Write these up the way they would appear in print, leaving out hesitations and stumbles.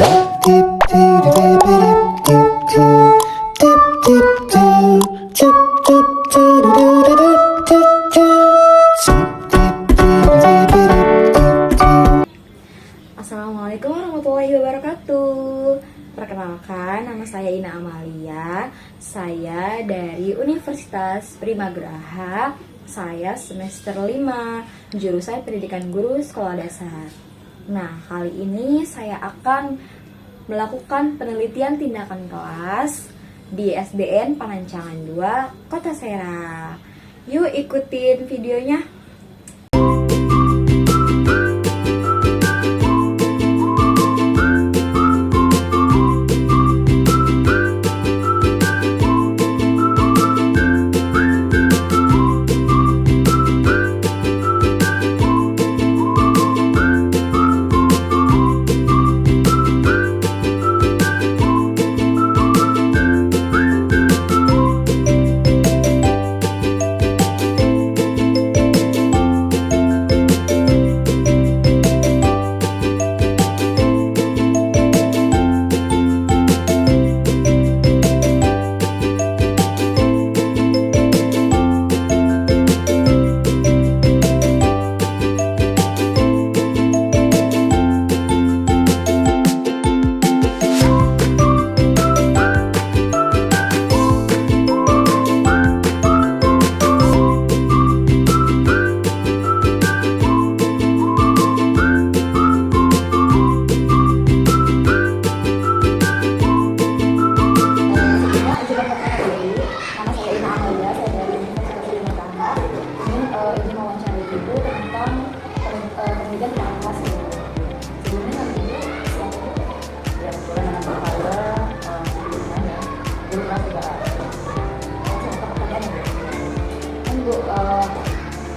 Assalamualaikum warahmatullahi wabarakatuh. Perkenalkan, nama saya Ina Amalia. Saya dari Universitas Primagraha. Saya semester 5, jurusan Pendidikan Guru Sekolah Dasar. Nah, kali ini saya akan melakukan penelitian tindakan kelas di SDN Panancangan 2, Kota Serang. Yuk ikutin videonya.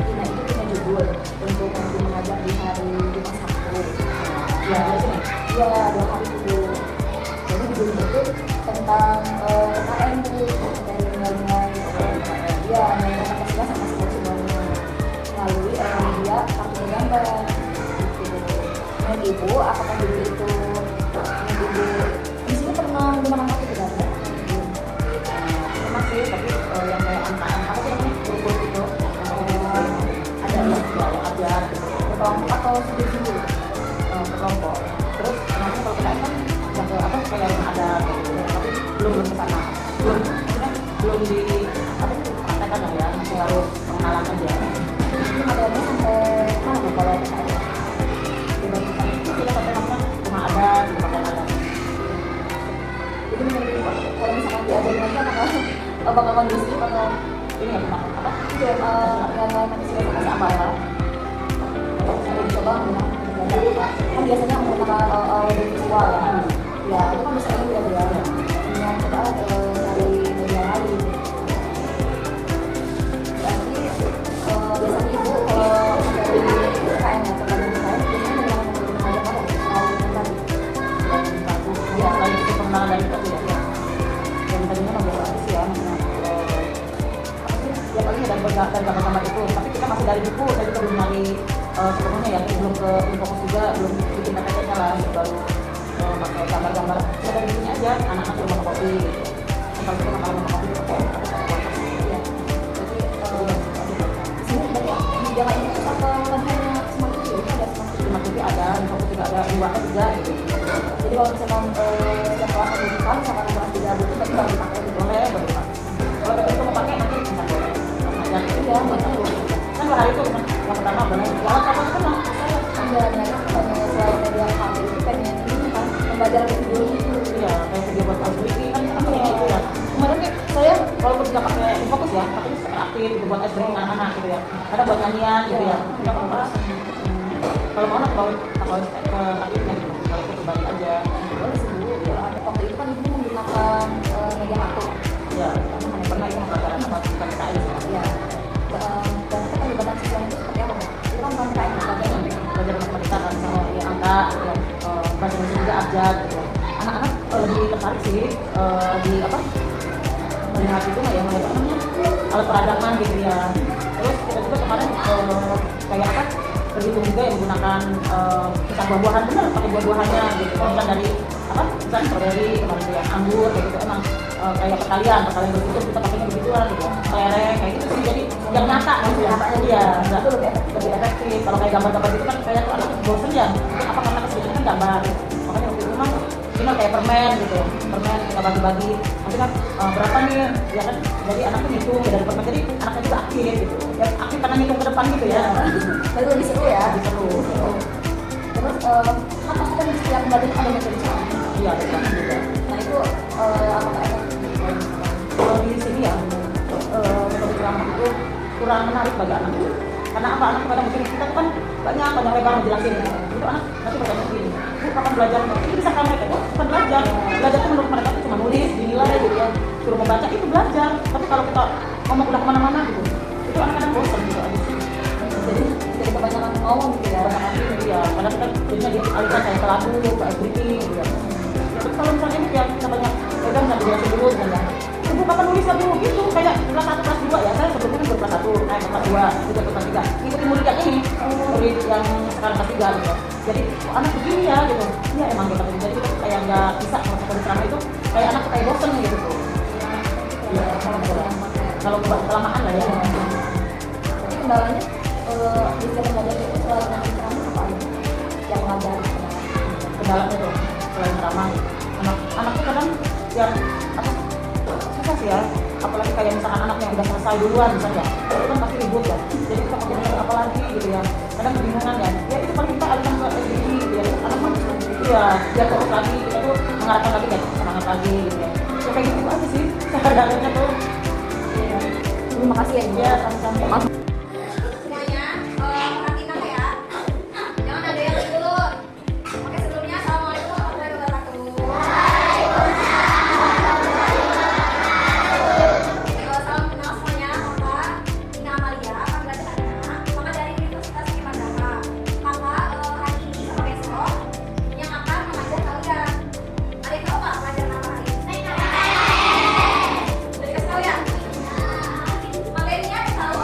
Ina itu punya judul untuk nanti mengajar di hari Jumat Sabtu. Ya, iya 2 hari itu. Jadi judulnya itu tentang KM dari nilai-nilai ya nilai Pancasila sama semuanya melalui media kartu gambar. Menurut ibu, apakah judul itu ibu di sini pernah menggunakan kartu gambar? Masih, tapi yang kayak angka-angka apa sih grup itu ada kelompok atau sendiri-sendiri kelompok. Terus nanti kalau kita kan yang ke apa kayak yang ada tapi belum ke sana, belum di apa praktekkan lah ya, masih harus pengenalan aja. Ini materinya sampai mana kalau kita dibandingkan itu kita sampai mana cuma ada di pakaian ada. Jadi menurut kalau misalkan diajarin lagi apakah kondusif atau ini ya tentang apa? Yang nanti sudah kasih apa ya? Saya coba menggunakan kan biasanya menggunakan audio visual ya itu kan bisa juga dia yang coba dari media lain. Jadi biasanya ibu kalau dari KM ya tergantung KM biasanya menggunakan tadi ya kalau itu pengenalan dari itu ya yang tadinya membuat artis ya ya paling ada gambar-gambar itu, tapi kita masih dari buku, saya juga belum lagi sebelumnya ya, belum ke Infokus juga, belum bikin PPT-nya lah, baru pakai gambar-gambar, saya dari sini aja, anak-anak suruh fotokopi kalau kita kalau fotokopi itu pakai ya, jadi di sini berarti di jalan ini apa hanya Smart TV ya, ada Smart TV ada, Infokus juga ada, dua atau tiga gitu. Jadi kalau misalkan setiap kelas pendidikan, misalkan kelas 3 buku, tapi baru dipakai, boleh dipakai. Kalau itu mau pakai nanti bisa boleh. Nah, ya, kan hari itu yang pertama benar. Kalau kamu kan saya selain media HP itu pengen ini kan membaca video itu. Iya, kayak video buat publikasi kan apa itu ya. Kemarin saya kalau tidak pakai Fokus ya, tapi aktif gitu buat SD anak-anak gitu ya. Ada buat nyanyian gitu ya. Kalau mau kalau ke aktifnya gitu. Kalau itu kembali aja. Boleh sih dulu. Waktu itu kan ibu menggunakan media HP. Ya, hanya pernah itu pelajaran apa bukan PKI ya. Dan keterlibatan siswa itu seperti apa? Itu kan bukan PKI, belajar matematika kan sama ya angka, ya, bahasa Indonesia juga abjad gitu. Anak-anak lebih tertarik sih di apa? Melihat itu nggak ya, melihat apa namanya alat peradaban gitu ya. Terus kita juga kemarin kayak apa? Berhitung juga yang menggunakan pisang buah-buahan benar pakai buah-buahannya gitu. Bukan dari kan strawberry, kemarin itu yang anggur kayak gitu emang kayak perkalian begitu kita pakainya begituan gitu, kelereng kayak gitu sih, jadi yang nyata maksudnya iya nggak tuh lebih efektif. Kalau kayak gambar-gambar gitu kan kayak tuh anak bosen ya, itu apa karena kesini kan gambar, makanya waktu itu mah cuma kayak permen gitu, permen kita bagi-bagi nanti kan berapa nih ya kan, jadi anaknya ngitung ya dari permen, jadi anaknya juga aktif gitu ya, aktif karena ngitung ke depan gitu ya. Baru lebih seru ya. Lebih seru. Terus kan pasti kan setiap kembali ada metode ceramah. Iya betul juga. Nah itu apakah efektif? Kalau di sini ya metode ceramah itu kurang menarik bagi anak. Karena apa, anak kadang mungkin kita tuh kan banyak lebar menjelasin itu anak nanti bertanya gini, bu kapan belajar? Itu bisa kan mereka bukan belajar itu menurut mereka itu cuma nulis dinilai gitu ya, suruh membaca itu belajar. Tapi kalau kita ngomong udah kemana-mana gitu, itu anak-anak bosan gitu aja sih. Jadi kebanyakan ngomong gitu ya. Kebanyakan ini ya, kadang kita jadinya dialihkan kayak ke lagu, ke briefing gitu ya. Tapi kalau misalnya ini ya kita banyak pegang bisa dijelasin dulu misalnya, ibu kapan nulis ya bu gitu, kayak kelas 1 kelas 2 ya, saya sebelumnya kan kelas 1 kelas 2 juga kelas 3 ikutin murid yang ini, murid yang sekarang kelas 3 gitu. Jadi anak begini ya gitu, ya emang kita jadi kita kayak nggak bisa kalau ceramah itu kayak anak kayak bosen gitu tuh. Iya, kalau kelamaan lah ya. Jadi kendalanya di setiap belajar itu selain nanti ceramah apa aja yang mengajar? Kendalanya tuh selain ceramah, anak tuh kadang yang apa susah sih ya, apalagi kayak misalkan anak yang udah selesai duluan misalnya, itu kan pasti ribut ya, jadi kita pakai metode apa lagi gitu ya, kadang kebingungan ya, ya itu paling kita alihkan ke SDG gitu ya, anak mah iya dia fokus lagi, kita tuh mengarahkan lagi kayak semangat lagi gitu ya, ya kayak gitu aja sih sehari-harinya tuh. Iya. Terima kasih ya. Ya sama-sama. Semuanya perhatikan ya, jangan ada yang tidur. Oke, sebelumnya assalamualaikum warahmatullahi wabarakatuh. Salam kenal semuanya, Kakak Ina Amalia, Kakak belajar Adana, Kakak dari Universitas Kimandaka. Kakak hari ini sama besok yang akan mengajar kalian. Ada yang tahu nggak pelajaran apa hari ini? Udah dikasih tahu ya? Materinya ada tahu?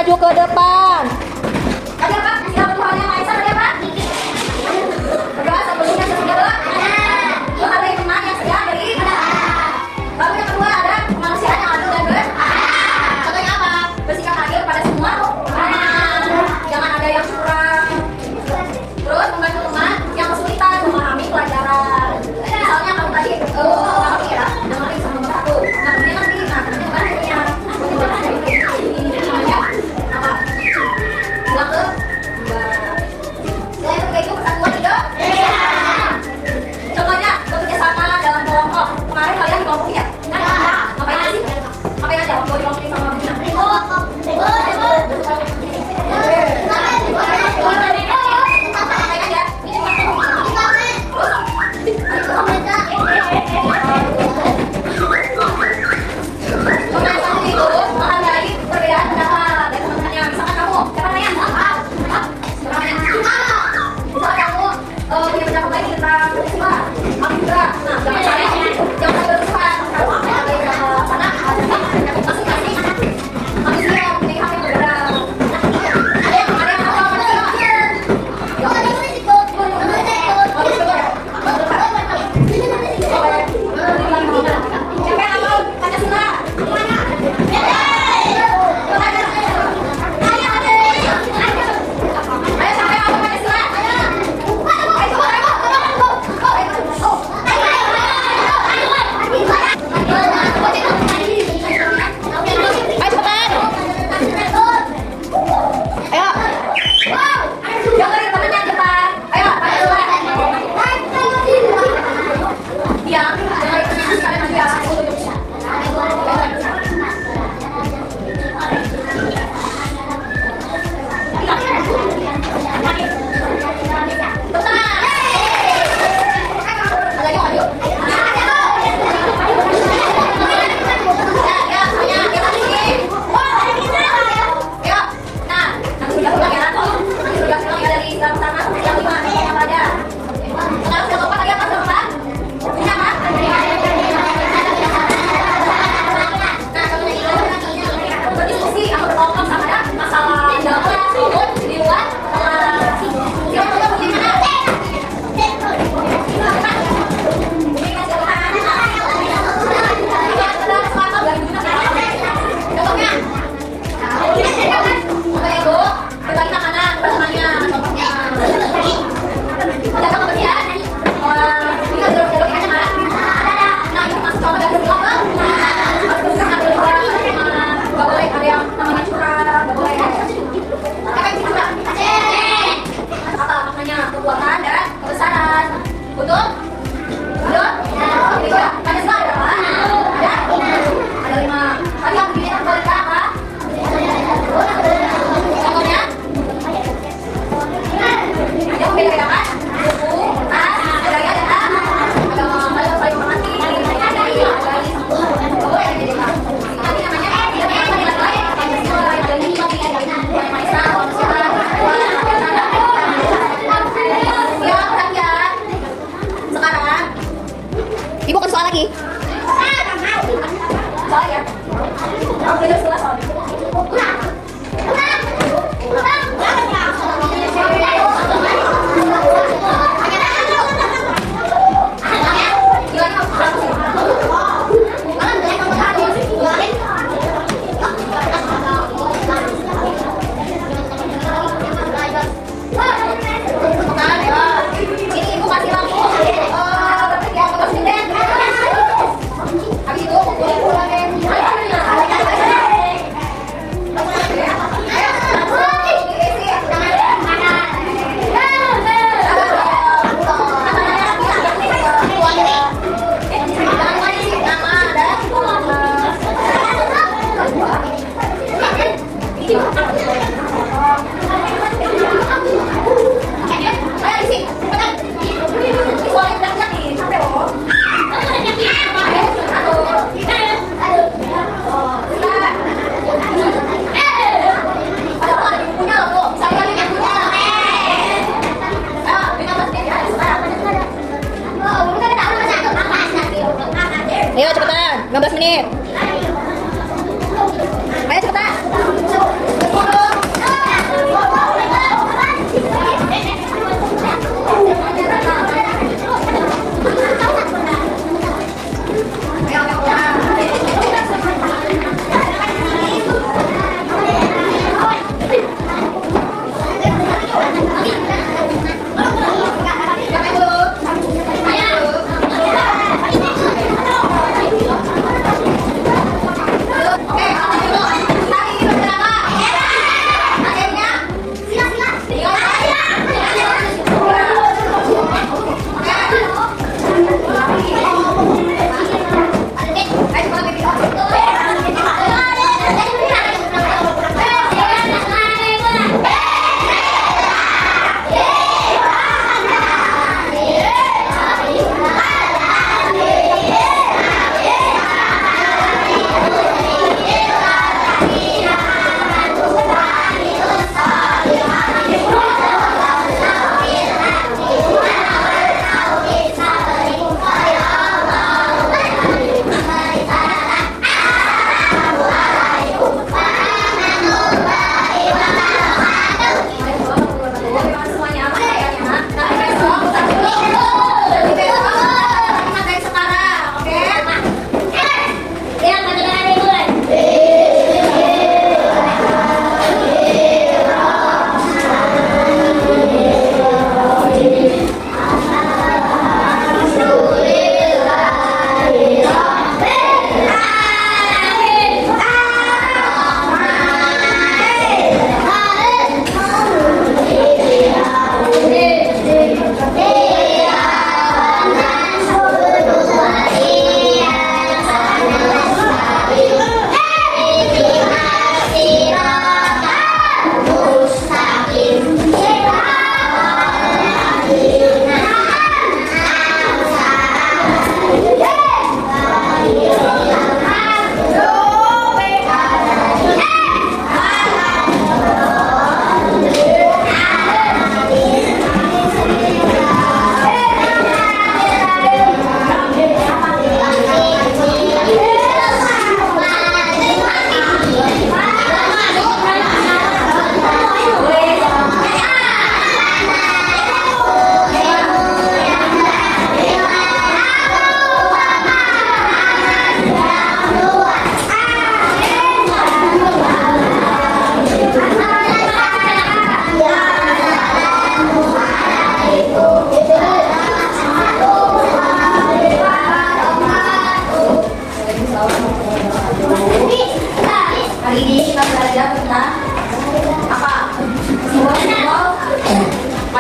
maju ke depan. Ada apa? Siapa Tuhannya Maha Esa? Ada apa? Berdoa sebelumnya sesudah doa. Ada yang teman yang sedia dari. Lalu yang kedua ada kemanusiaan yang adil dan benar. Contohnya apa? Bersikap adil pada semua. Jangan ada yang curang. Terus membantu teman yang kesulitan memahami pelajaran. Misalnya kamu tadi memahami ya, dengerin sama nomor satu. Nah, kemudian nanti, namanya apa? Bilang ke Mbak. Selain itu kayak itu persatuan hidup. Contohnya bekerja sama dalam kelompok. Kemarin kalian di kelompok ya? Ngapain aja sih? Ngapain aja waktu di kelompok sama Bina?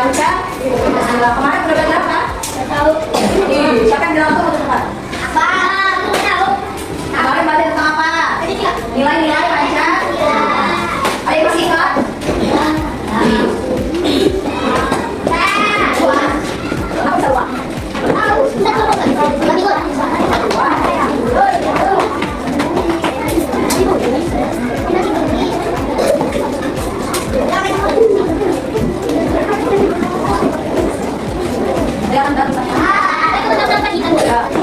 Panca, kemarin udah belajar apa? Nggak tahu. Siapa yang bilang tuh cepat? Apa? Aku tahu. Kemarin belajar tentang apa? Nilai-nilai Panca. Ada yang masih ingat? Apa tahu? Ya,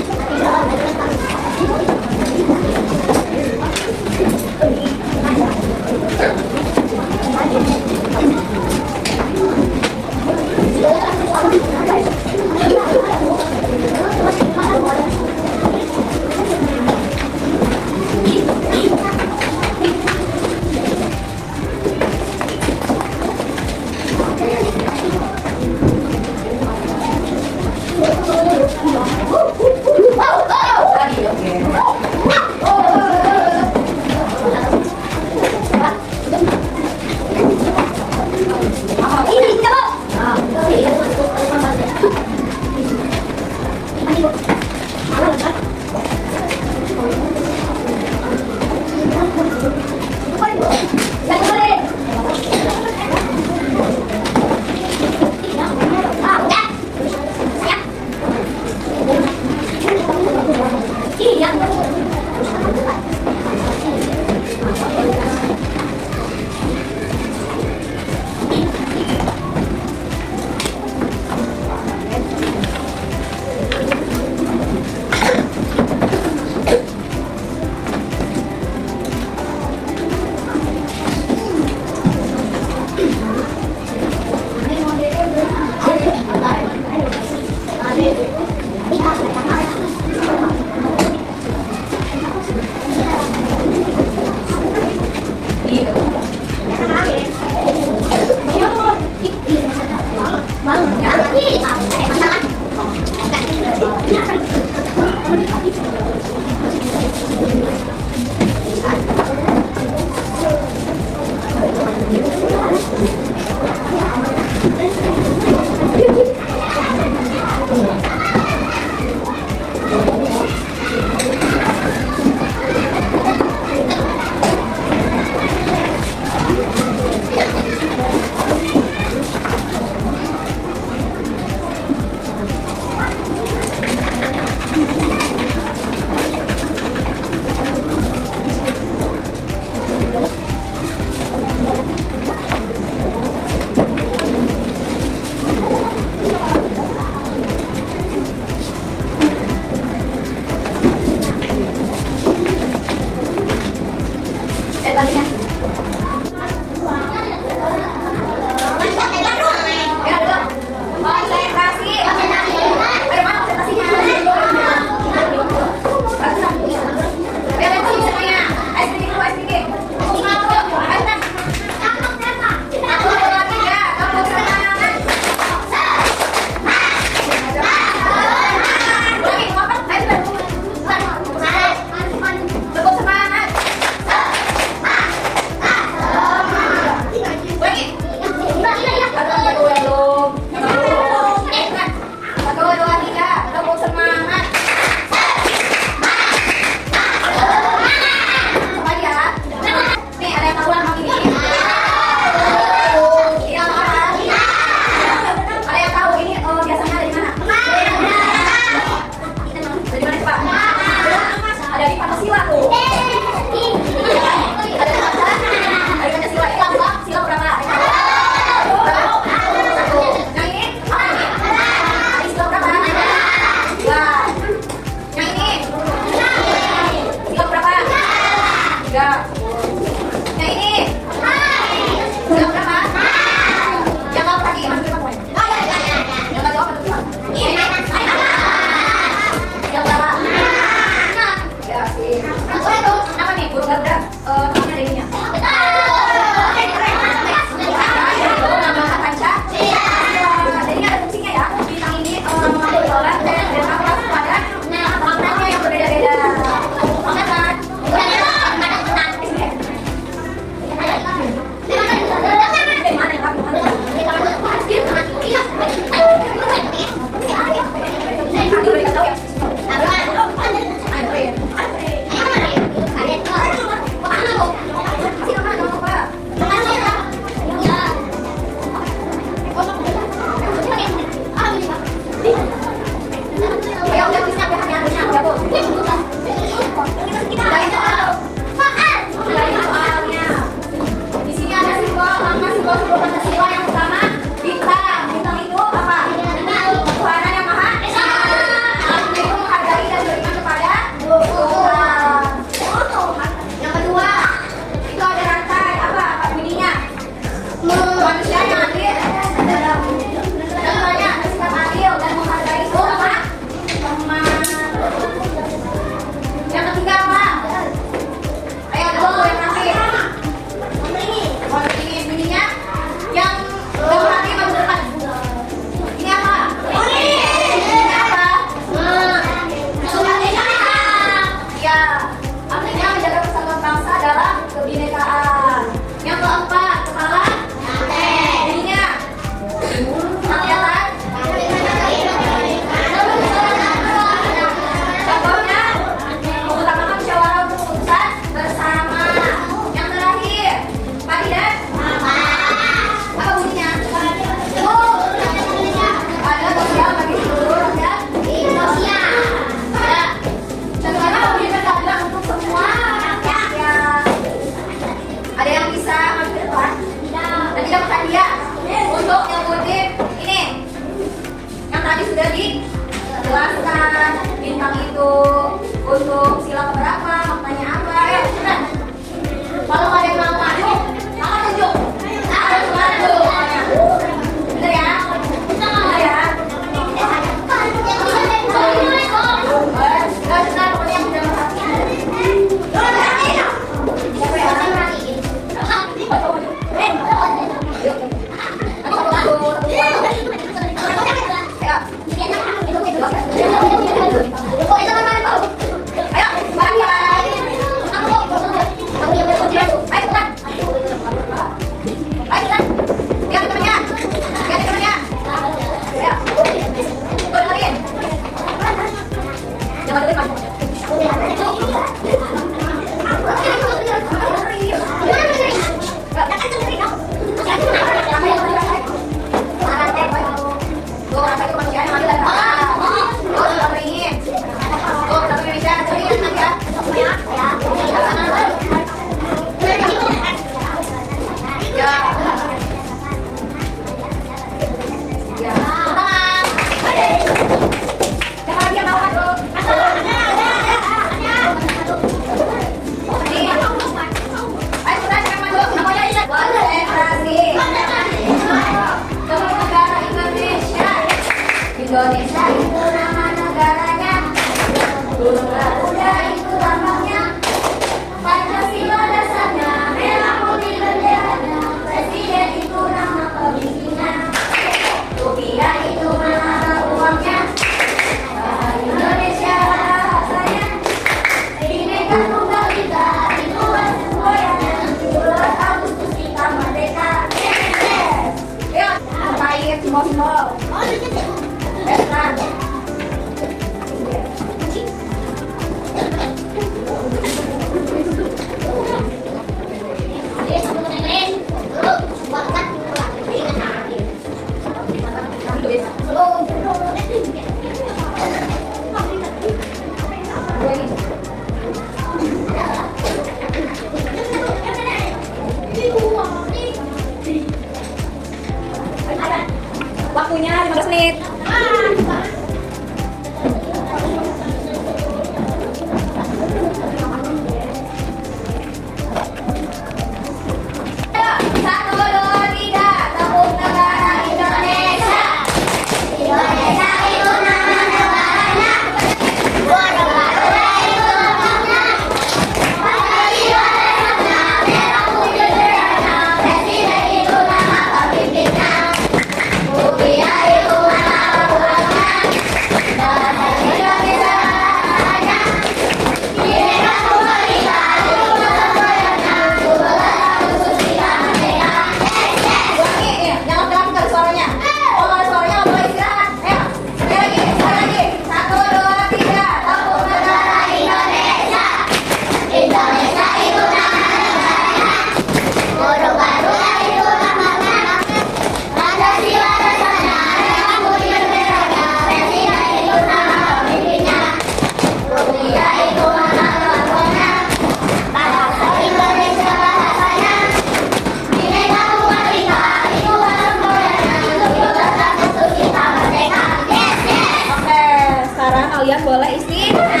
kalian boleh istirahat.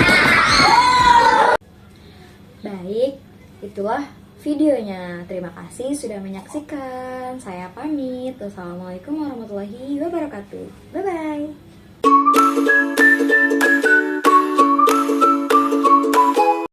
Baik, itulah videonya. Terima kasih sudah menyaksikan. Saya pamit. Wassalamualaikum warahmatullahi wabarakatuh. Bye bye.